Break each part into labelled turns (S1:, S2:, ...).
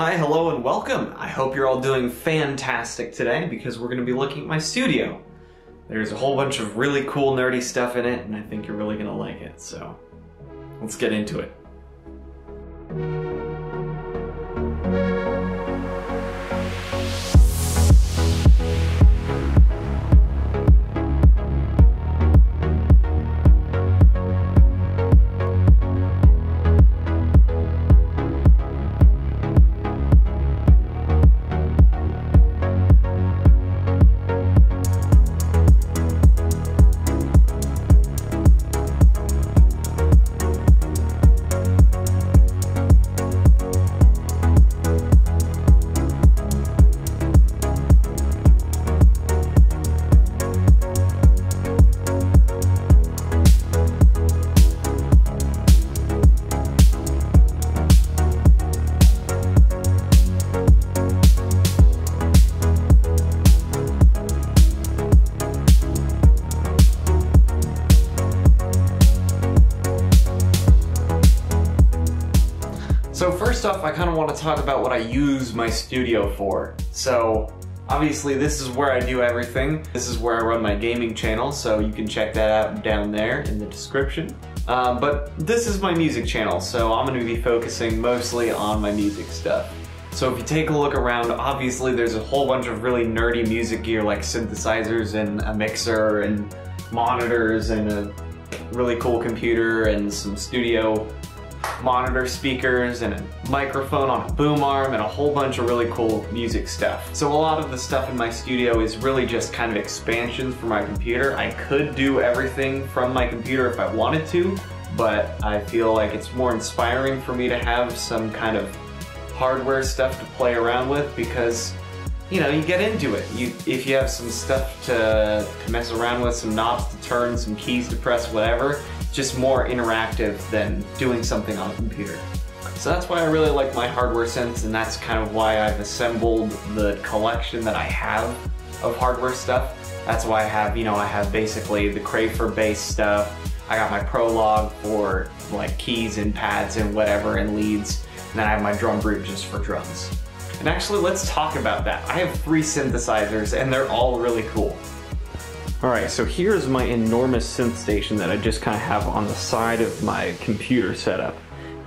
S1: Hi, hello, and welcome. I hope you're all doing fantastic today because we're going to be looking at my studio. There's a whole bunch of really cool nerdy stuff in it, and I think you're really going to like it, so let's get into it. So first off, I kind of want to talk about what I use my studio for. So obviously this is where I do everything. This is where I run my gaming channel, so you can check that out down there in the description. But this is my music channel, so I'm going to be focusing mostly on my music stuff. So if you take a look around, obviously there's a whole bunch of really nerdy music gear like synthesizers and a mixer and monitors and a really cool computer and some studio monitor speakers and a microphone on a boom arm and a whole bunch of really cool music stuff. So a lot of the stuff in my studio is really just kind of expansions for my computer. I could do everything from my computer if I wanted to, but I feel like it's more inspiring for me to have some kind of hardware stuff to play around with because, you know, you get into it. If you have some stuff to mess around with, some knobs to turn, some keys to press, whatever, just more interactive than doing something on a computer. So that's why I really like my hardware sense, and that's kind of why I've assembled the collection that I have of hardware stuff. That's why I have, I have basically the Crave for bass stuff. I got my Prologue for like keys and pads and whatever and leads. And then I have my drum brute just for drums. And actually, let's talk about that. I have 3 synthesizers and they're all really cool. Alright, so here's my enormous synth station that I just kind of have on the side of my computer setup.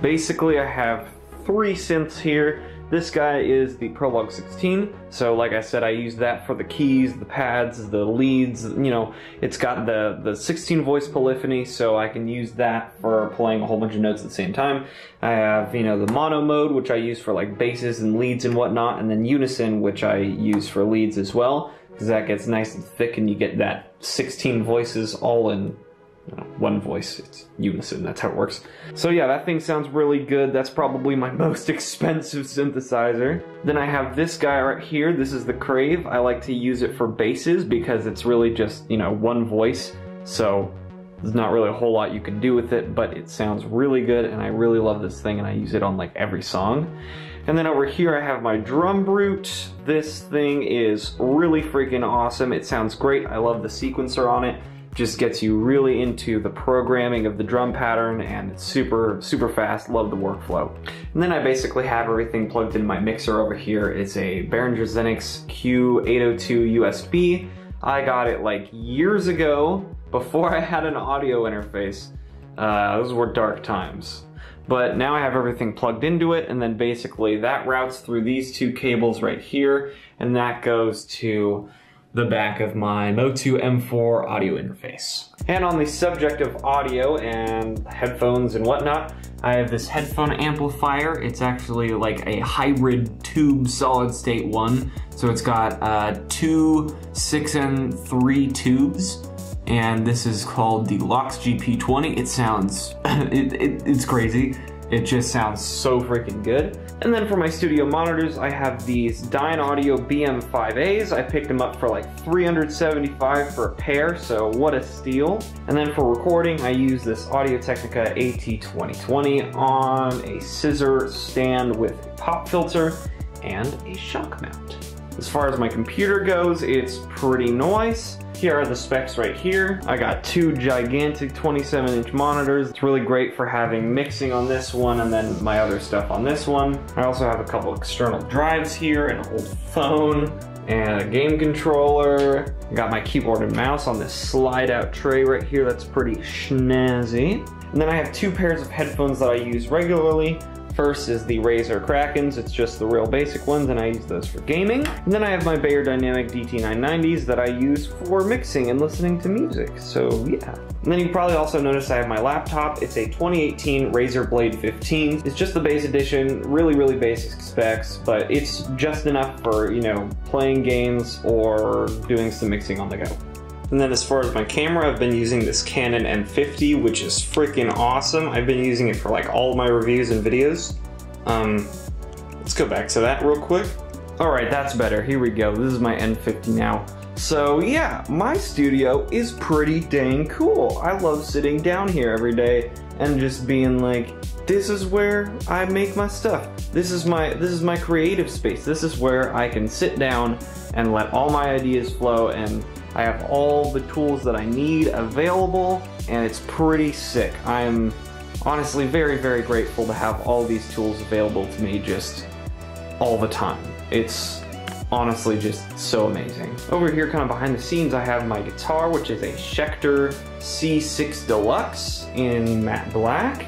S1: Basically, I have 3 synths here. This guy is the Prologue 16, so like I said, I use that for the keys, the pads, the leads, it's got the 16 voice polyphony, so I can use that for playing a whole bunch of notes at the same time. I have, the mono mode, which I use for like basses and leads and whatnot, and then unison, which I use for leads as well, because that gets nice and thick and you get that 16 voices all in one voice. It's unison, that's how it works. So yeah, that thing sounds really good. That's probably my most expensive synthesizer. Then I have this guy right here. This is the Crave. I like to use it for basses because it's really just, one voice. So there's not really a whole lot you can do with it, but it sounds really good and I really love this thing and I use it on like every song. And then over here I have my drum brute. This thing is really freaking awesome. It sounds great. I love the sequencer on it. Just gets you really into the programming of the drum pattern and it's super fast. Love the workflow. And then I basically have everything plugged into my mixer over here. It's a Behringer Xenix Q802 USB. I got it like years ago before I had an audio interface. Those were dark times. But now I have everything plugged into it, and then basically that routes through these 2 cables right here, and that goes to the back of my Motu M4 audio interface. And on the subject of audio and headphones and whatnot, I have this headphone amplifier. It's actually like a hybrid tube solid state one. So it's got 2 6N3 tubes. And this is called the Lox GP20. It sounds, it's crazy. It just sounds so freaking good. And then for my studio monitors, I have these Dynaudio BM5As. I picked them up for like $375 for a pair, so what a steal. And then for recording, I use this Audio-Technica AT2020 on a scissor stand with a pop filter and a shock mount. As far as my computer goes, it's pretty nice. Here are the specs right here. I got two gigantic 27-inch monitors. It's really great for having mixing on this one and then my other stuff on this one. I also have a couple external drives here, an old phone, and a game controller. I got my keyboard and mouse on this slide out tray right here. That's pretty snazzy. And then I have two pairs of headphones that I use regularly. First is the Razer Krakens. It's just the real basic ones, and I use those for gaming. And then I have my Beyerdynamic DT990s that I use for mixing and listening to music. So yeah. And then you probably also notice I have my laptop. It's a 2018 Razer Blade 15. It's just the base edition, really basic specs, but it's just enough for, you know, playing games or doing some mixing on the go. And then as far as my camera, I've been using this Canon M50, which is freaking awesome. I've been using it for like all of my reviews and videos. Let's go back to that real quick. All right, that's better. Here we go. This is my N50 now. So yeah, my studio is pretty dang cool. I love sitting down here every day and just being like, this is where I make my stuff. This is my creative space. This is where I can sit down and let all my ideas flow, and I have all the tools that I need available, and it's pretty sick. I'm honestly very grateful to have all these tools available to me just all the time. It's honestly just so amazing. Over here, kind of behind the scenes, I have my guitar, which is a Schecter C6 Deluxe in matte black.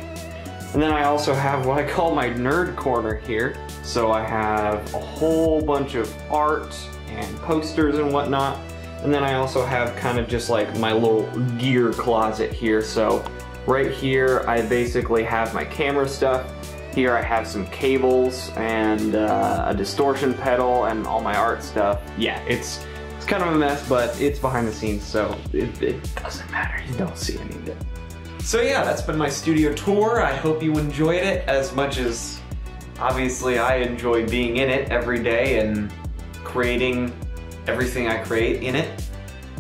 S1: And then I also have what I call my nerd corner here. So I have a whole bunch of art and posters and whatnot. And then I also have kind of just like my little gear closet here. So right here, I basically have my camera stuff. Here I have some cables and a distortion pedal and all my art stuff. Yeah, it's kind of a mess, but it's behind the scenes, so it doesn't matter. You don't see any of it. So yeah, that's been my studio tour. I hope you enjoyed it as much as obviously I enjoy being in it every day and creating everything I create in it.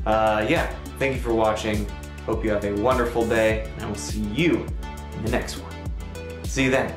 S1: Yeah, thank you for watching. Hope you have a wonderful day, and I will see you in the next one. See you then.